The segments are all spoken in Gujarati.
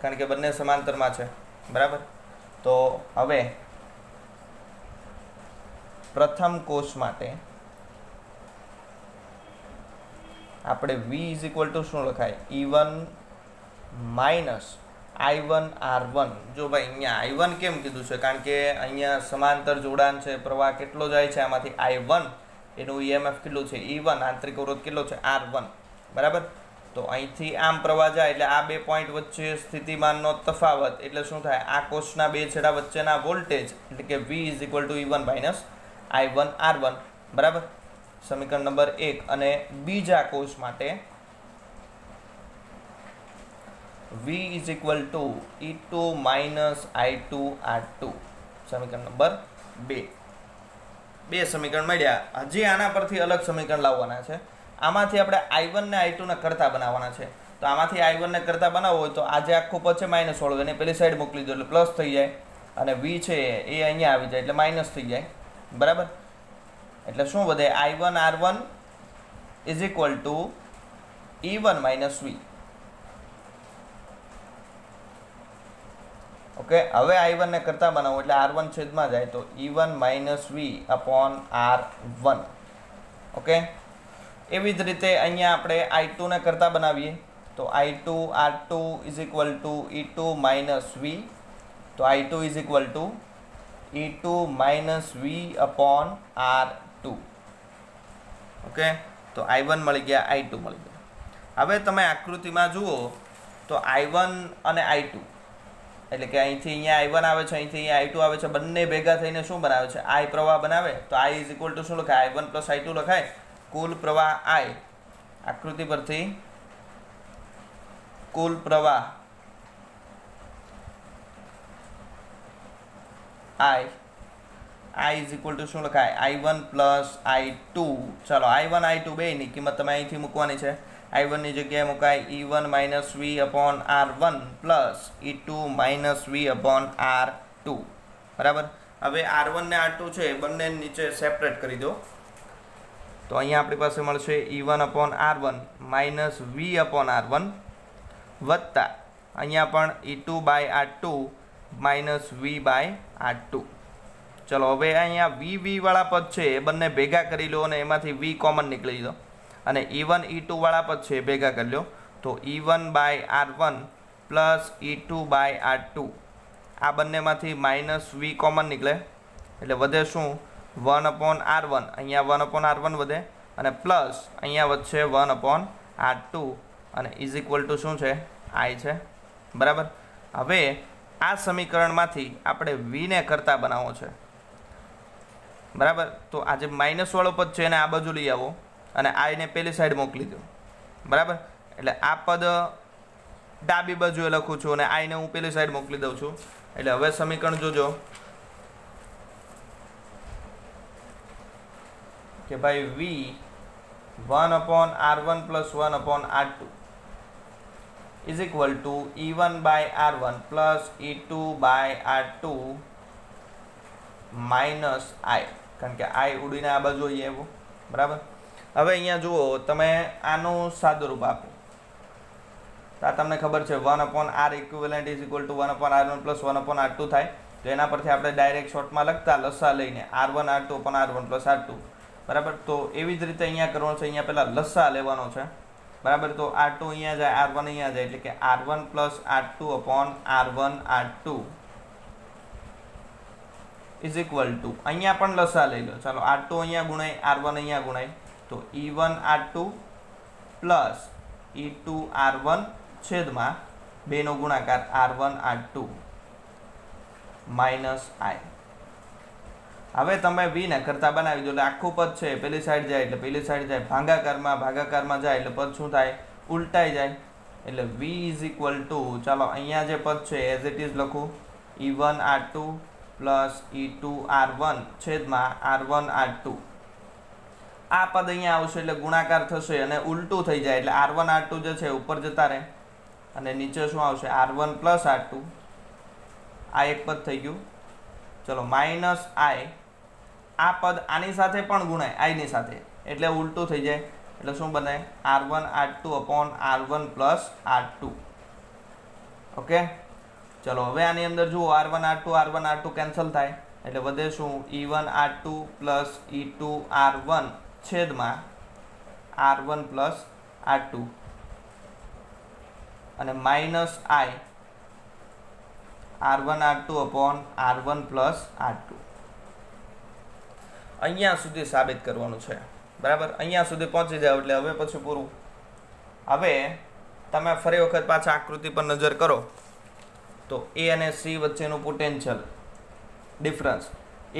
कारण के बंने समांतर में है बराबर। तो हवे प्रथम कोष माटे આપણે v = શું લખાય E1 - I1 R1। જો ભાઈ અહીંયા I1 કેમ કીધું છે કારણ કે અહીંયા સમાંતર જોડાણ છે, પ્રવાહ કેટલો જાય છે આમાંથી I1 એનું EMF કેટલું છે E1, આંતરિક અવરોધ કેટલો છે R1 બરાબર। તો અહીંથી આમ પ્રવાહ જાય એટલે આ બે પોઈન્ટ વચ્ચે સ્થિતિમાનનો તફાવત એટલે શું થાય આ કોષના બે છેડા વચ્ચેના વોલ્ટેજ એટલે કે v = E1 - I1 R1 બરાબર। समीकरण नंबर 1 અને બીજા કોષ માટે v = E2 - I2 R2 સમીકરણ નંબર 2 બે સમીકરણ મળ્યા। હજી આના પરથી અલગ સમીકરણ લાવવાના છે। આમાંથી આપણે I1 ને I2 ને કરતા બનાવવાના છે। તો આમાંથી I1 ને કરતા બનાવવો હોય તો આ જે આખું પદ છે માઈનસ વાળું એને પેલી સાઈડ મોકલી દો એટલે પ્લસ થઈ જાય અને v છે એ અહીંયા આવી જાય એટલે માઈનસ થઈ જાય બરાબર। એટલે શું વધે I1 R1 = E1 - V। Okay હવે I1 ને કરતા બનાવો એટલે R1 છેદમાં જાય તો E1 - V / R1 ઓકે। એવી જ રીતે અહીંયા આપણે I2 ને કરતા બનાવીએ તો I2 R2 = E2 - V। તો I2 = E2 - V / R2 okay. तो I1 મળી ગયા I2 મળી ગયા। હવે તમે આકૃતિમાં જુઓ તો I1 અને I2 એટલે કે અહીંથી અહીંયા I1 આવે છે અહીંથી અહીંયા I2 આવે છે બંને ભેગા થઈને શું બનાવે છે I પ્રવાહ બનાવે। તો I = શું લખાય I1 + I2 લખાય કુલ પ્રવાહ I આકૃતિ પરથી કુલ પ્રવાહ I = શું લખાય I1 + I2। ચાલો I1 I2 બેની કિંમત તમે અહીંથી મૂકવાની છે। I1 ની જગ્યાએ મુકાય E1 - V / R1 + E2 - V / R2 બરાબર। હવે R1 ને R2 છે બંને નીચે સેપરેટ કરી દો તો અહીંયા આપણી પાસે મળશે E1 / R1 - V / R1 વત્તા અહીંયા પણ E2/R2 - V / R2। चलो હવે અહીંયા v વાળા પદ છે એ બંને ભેગા કરી લો અને એમાંથી v કોમન નીકળી દો અને E1 E2 વાળા પદ છે ભેગા કરી લો તો E1/R1 + E2/R2 આ બંનેમાંથી -v કોમન નીકળે એટલે વધે શું 1/R1 અહીંયા 1/R1 વધે અને પ્લસ અહીંયા વધશે 1/R2 અને = શું છે I છે બરાબર। હવે આ સમીકરણમાંથી આપણે v ને કરતા બનાવવો છે बराबर। तो आज माइनस वालों पद है आ बाजू लई आवो अने I ने पेली साइड मोकली दो बराबर। एटले आ पद डाबी बाजुए लखूँ छूँ अने I ने हूँ पेली साइड मोकली दऊँ छूँ एटले हवे समीकरण जोजो के भाई v 1/R1 + 1/R2 = E1/R1 + E2/R2 -I कारण के I उड़ीने आ बाजू आई आव्यो बराबर। हवे अहींया जुओ तमे आनुं सादुं रूप आपो तो आ तमने खबर छे 1/R इक्विवेलेंट = 1/R1 + 1/R2 थाय। तो एना परथी आपणे डायरेक्ट शॉर्टमां लखता लसा लईने R1 R2 / R1 + R2 बराबर। तो एवी ज रीते अहींया करवानुं छे अहींया पेला लसा लेवानो छे बराबर। तो R2 अहींया जाय R1 अहींया जाय एटले के R1 + R2 / R1 R2 = अहींया पण लसा लई लो चलो R2 अहींया गुणाय R1 अहींया गुणाय तो E1 R2 + E2 R1 छेदमां बेनो गुणाकार R1 R2 -I। हवे तमे v ने करता बनावी दो એટલે આખું પદ છે પેલી સાઈડ જાય એટલે પેલી સાઈડ જાય ભાગાકારમાં જાય એટલે પદ શું થાય ઉલટાઈ જાય એટલે v = ચાલો અહીંયા જે પદ છે એઝ ઇટ ઇઝ લખું E1 R2 + E2 R1 છેદમાં R1 R2 આ પદ અહીંયા આવશે એટલે ગુણાકાર થશે અને ઉલટું થઈ જાય એટલે R1 R2 જે છે ઉપર જતા રહે અને નીચે શું આવશે R1 + R2 આ એક પદ થઈ ગયું। चलो -I आ पद आनी साथे पण गुणाय I नी साथे एटले उल्टू थई जाय एटले शुं बने R1 R2 / R1 + R2 okay, ચલો હવે આની અંદર જુઓ R1 R2 કેન્સલ થાય એટલે વધે શું E1 R2 plus E2 R1 છેદમાં R1 પ્લસ R2 અને minus I R1 R2 upon R1 plus R2. અહીંયા સુધી સાબિત કરવાનું છે, બરાબર. અહીંયા સુધી પહોંચી જાવ એટલે હવે પછી પૂરું. હવે તમે ફરી વખત પાછા આકૃતિ પર નજર કરો તો A અને C વચ્ચેનું પોટેન્શિયલ ડિફરન્સ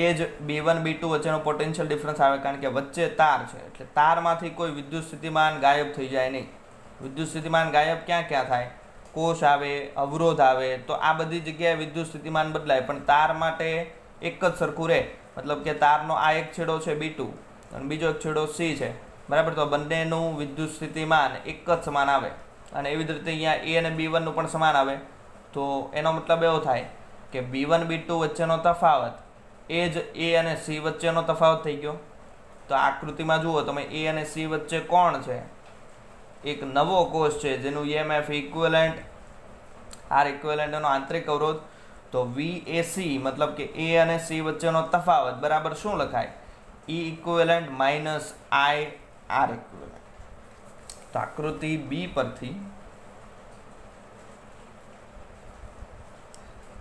એ જ B1 B2 વચ્ચેનો પોટેન્શિયલ ડિફરન્સ આવે, કારણ કે વચ્ચે તાર છે એટલે તારમાંથી કોઈ વિદ્યુત સ્થિતિમાન ગાયબ થઈ જાય નહીં. વિદ્યુત સ્થિતિમાન ગાયબ ક્યાં ક્યાં થાય? કોષ આવે, અવરોધ આવે, તો આ બધી જગ્યાએ વિદ્યુત સ્થિતિમાન બદલાય, પણ તાર માટે એક જ સરખું રહે. મતલબ કે તારનો આ એક છેડો છે B2 અને બીજો એક છેડો C છે, બરાબર. તો બંનેનું વિદ્યુત સ્થિતિમાન એક જ સમાન આવે અને એવી જ રીતે અહીંયા A અને B1 નું પણ સમાન આવે. તો એનો મતલબ એવો થાય કે B1 B2 વચ્ચેનો તફાવત એ જ A અને C વચ્ચેનો તફાવત થઈ ગયો. તો આકૃતિમાં જુઓ તમે, A અને C વચ્ચે કોણ છે? એક નવો કોષ છે જેનું EMF ઇક્વિવેલન્ટ R ઇક્વિવેલન્ટ એનો આંતરિક અવરોધ. તો VAC મતલબ કે A અને C વચ્ચેનો તફાવત બરાબર શું લખાય? E equivalent minus I R equivalent. તો આકૃતિ B પરથી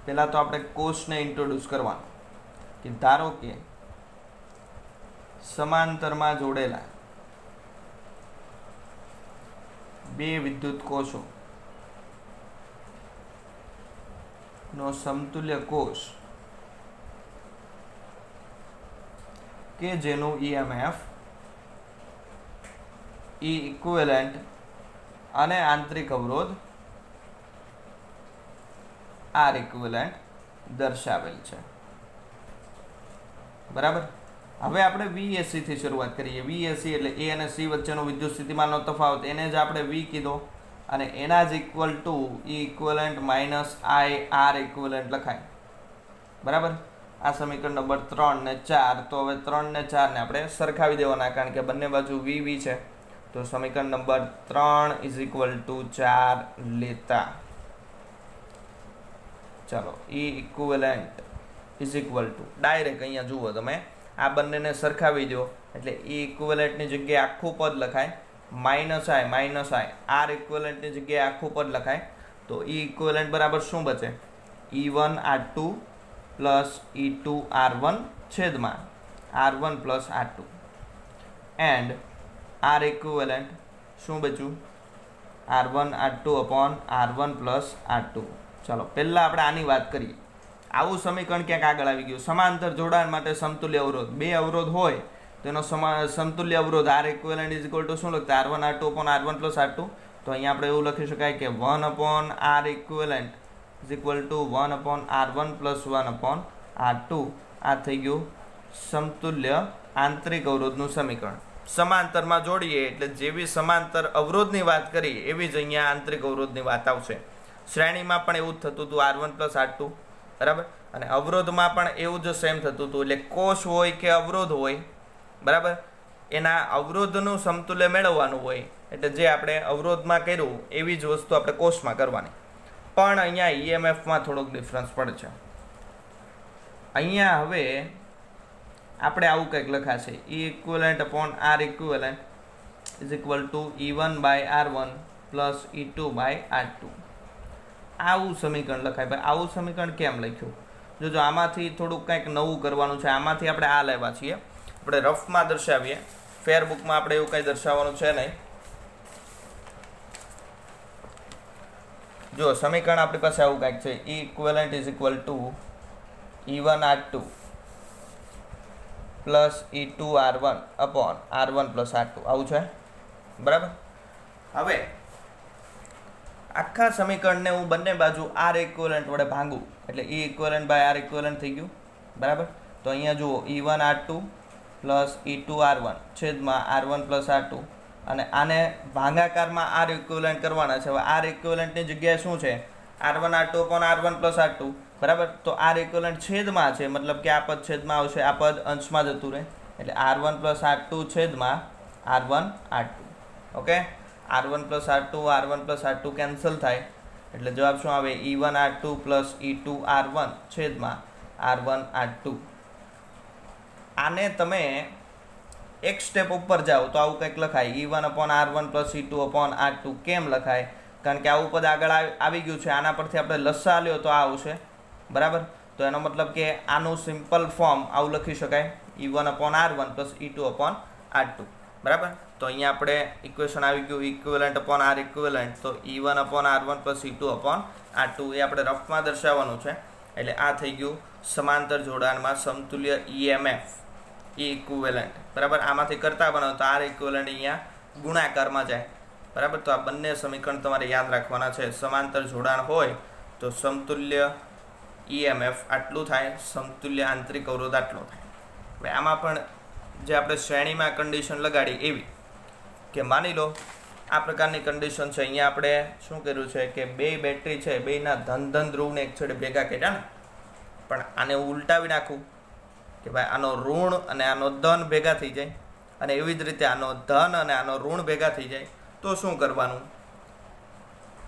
પહેલા તો આપણે કોષને ઇન્ટ્રોડ્યુસ કરવાનું કે ધારો કે સમાંતરમાં જોડેલા બે વિદ્યુત કોષો નો સમતુલ્ય કોષ કે જેનું EMF E ઇક્વિવેલન્ટ અને આંતરિક અવરોધ R ઇક્વિવેલન્ટ દર્શાવેલ છે, બરાબર. હવે આપણે VAC થી શરૂઆત કરીએ. VAC એટલે A અને C વચ્ચેનો વિદ્યુત સ્થિતિમાનનો તફાવત, એને જ આપણે V કીધો અને એના જ equal to E equivalent minus I R equivalent લખાય, બરાબર. આ સમીકરણ નંબર 3 ને 4. તો હવે 3 ને 4 ને આપણે સરખાવી દેવાના, કારણ કે બંને બાજુ VV છે. તો સમીકરણ નંબર 3 ઇઝ ઇક્વલ ટુ 4 લેતા ચાલો E equivalent is equal to direct અહીંયા જુઓ તમે આ બંનેને સરખાવી દો એટલે E ઇક્વિવેલન્ટની જગ્યાએ આખું પદ લખાય માઇનસ I R ઇક્વિવેલન્ટની જગ્યાએ આખું પદ લખાય. તો E ઇક્વિવેલન્ટ બરાબર શું બચે? E1 R2 plus E2 R1 છેદમાં R1 plus R2 and R equivalent શું બચ્યું? R1 R2 upon R1 plus R2. ચાલો પહેલાં આપણે આની વાત કરીએ. આવું સમીકરણ ક્યાંક આગળ આવી ગયું. સમાંતર જોડાણ માટે સમતુલ્ય અવરોધ, બે અવરોધ હોય તેનો સમતુલ્ય અવરોધ R equivalent is equal two શું લખતા? R1 R2 upon R1 plus R2. તો અહીંયા આપણે એવું લખી શકાય કે 1 upon R equivalent is equal to 1 upon R1 plus 1 upon R2. આ થઈ ગયું સમતુલ્ય આંતરિક અવરોધનું સમીકરણ. સમાંતરમાં જોડીએ એટલે જેવી સમાંતર અવરોધની વાત કરી એવી જ અહીંયા આંતરિક અવરોધની વાત આવશે. શ્રેણીમાં પણ એવું જ થતું હતું R1 પ્લસ R2, બરાબર. અને અવરોધમાં પણ એવું જ સેમ થતું હતું. એટલે કોષ હોય કે અવરોધ હોય, બરાબર, એના અવરોધનું સમતુલ્ય મેળવવાનું હોય એટલે જે આપણે અવરોધમાં કર્યું એવી જ વસ્તુ આપણે કોષમાં કરવાની. પણ અહીંયા EMFમાં થોડોક ડિફરન્સ પડે છે. અહીંયા હવે આપણે આવું કંઈક લખાશે E equivalent upon R equivalent is equal to E1 by R1 plus E2 by R2. આવું સમીકરણ લખાય. ભાઈ આવું સમીકરણ કેમ લખ્યું? જો આમાંથી થોડુંક કંઈક નવું કરવાનું છે. આમાંથી આપણે આ લેવા છીએ, આપણે રફમાં દર્શાવીએ. ફેર બુકમાં આપણે એવું કંઈ દર્શાવવાનું છે નહીં. જો સમીકરણ આપણી પાસે આવું કંઈક છે, E equivalent is equal to E1 R2 plus E2 R1 upon R1 plus R2. આવું છે, બરાબર. હવે આખા સમીકરણને હું બંને બાજુ R ઇક્વિવેલન્ટ વડે ભાંગું એટલે E equivalent by R equivalent થઈ ગયું, બરાબર. તો અહીંયા જુઓ E1 R2 plus E2 R1 છેદમાં R1 પ્લસ R2 અને આને ભાગાકારમાં R ઇક્વિવેલન્ટ કરવાના છે. હવે R ઇક્વિવેલન્ટની જગ્યાએ શું છે? R1 R2 upon R1 plus R2, બરાબર. તો R ઇક્વિવેલન્ટ છેદમાં છે, મતલબ કે આ પદ છેદમાં આવશે, આ પદ અંશમાં જતું રહે એટલે R1 પ્લસ R2 છેદમાં R1 R2. Okay, R1 plus R2 R1 plus R2 cancel થાય એટલે જવાબ શું આવે E1 R2 plus E2 R1 છેદમાં R1 R2. આને તમે એક સ્ટેપ ઉપર જાઓ તો આવું કંઈક લખાય E1 upon R1 plus E2 upon R2. કેમ લખાય? કારણ કે આવું પદ આગળ આવી ગયું છે, આના પરથી આપણે લસા લ્યો તો આ આવશે, બરાબર. તો એનો મતલબ કે આનું સિમ્પલ ફોર્મ આવું લખી શકાય E1 upon R1 plus E2 upon R2, બરાબર. તો અહીંયા આપણે ઇક્વેશન આવી ગયું ઇક્વિવેલન્ટ અપોન R ઇક્વિવેલન્ટ. તો E1 upon R1 plus E2 upon R2 એ આપણે રફમાં દર્શાવવાનું છે. એટલે આ થઈ ગયું સમાંતર જોડાણમાં સમતુલ્ય EMF ઇક્વિવેલન્ટ, બરાબર. આમાંથી કરતા બનાવો તો R ઇક્વિવેલન્ટ અહીંયા ગુણાકારમાં જાય, બરાબર. તો આ બંને સમીકરણ તમારે યાદ રાખવાના છે. સમાંતર જોડાણ હોય તો સમતુલ્ય EMF આટલું થાય, સમતુલ્ય આંતરિક અવરોધ આટલો થાય. હવે આમાં પણ જે આપણે શ્રેણીમાં કન્ડિશન લગાડી એવી કે માની લો આ પ્રકારની કન્ડિશન છે. અહીંયા આપણે શું કર્યું છે કે બે બેટરી છે, બેના ધન ધ્રુવને એક છેડે ભેગા કર્યા ને, પણ આને ઉલટાવી નાખું કે ભાઈ આનો ઋણ અને આનો ધન ભેગા થઈ જાય, અને એવી જ રીતે આનો ધન અને આનો ઋણ ભેગા થઈ જાય. તો શું કરવાનું?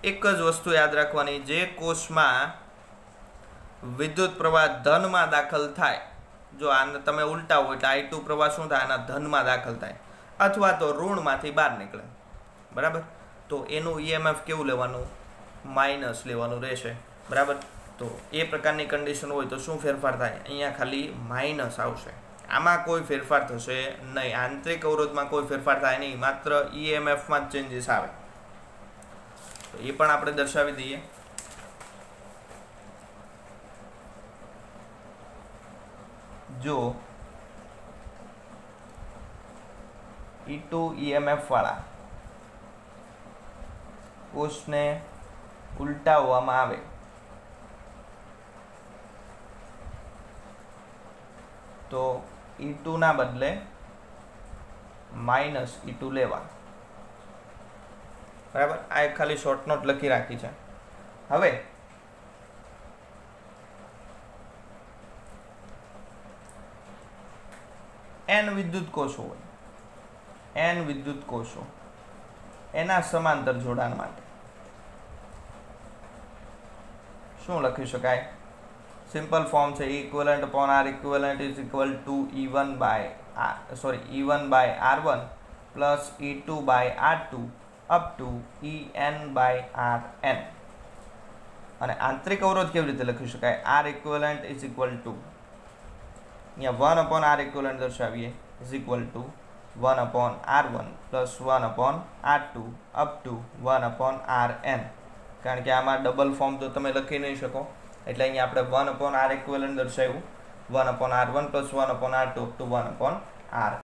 એક જ વસ્તુ યાદ રાખવાની, જે કોષમાં વિદ્યુત પ્રવાહ ધનમાં દાખલ થાય, જો આને તમે ઉલટાવો એટલે I2 પ્રવાહ શું થાય? આના ધનમાં દાખલ થાય, અથવા તો ઋણમાંથી બહાર નીકળે, બરાબર. તો એનું EMF કેવું લેવાનું? માઇનસ લેવાનું રહેશે, બરાબર. તો એ પ્રકારની કન્ડિશન હોય તો શું ફેરફાર થાય? અહીંયા ખાલી માઇનસ આવશે, આમાં કોઈ ફેરફાર થશે નહીં. આંતરિક અવરોધમાં કોઈ ફેરફાર થાય નહીં, માત્ર EMFમાં જ ચેન્જીસ આવે. તો એ પણ આપણે દર્શાવી દઈએ. જો E2 EMF વાળા કોષને ઉલટાવવામાં આવે તો E2 ના બદલે માઇનસ E2 લેવા, બરાબર. આ એક ખાલી શોર્ટ નોટ લખી રાખી છે. હવે n વિદ્યુત કોષો હોય, n વિદ્યુત કોષો, એના સમાંતર જોડાણ માટે શું લખી શકાય? સિમ્પલ ફોર્મ છે equivalent upon R equivalent is equal to E1 by R1 plus E2 by R2 up to En by Rn. અને આંતરિક અવરોધ કેવી રીતે લખી શકાય? R equivalent is equal to અહીંયા 1 અપોન R ઇક્વિવેલન્ટ દર્શાવીએ is equal to 1 upon R1 plus 1 upon R2 up to 1 upon Rn. કારણ કે આમાં ડબલ ફોર્મ તો તમે લખી નહીં શકો, એટલે અહીંયા આપણે 1 અપોન R ઇક્વિવેલન્ટ દર્શાવ્યું 1 upon R1 plus 1 upon R2 up to 1 upon R.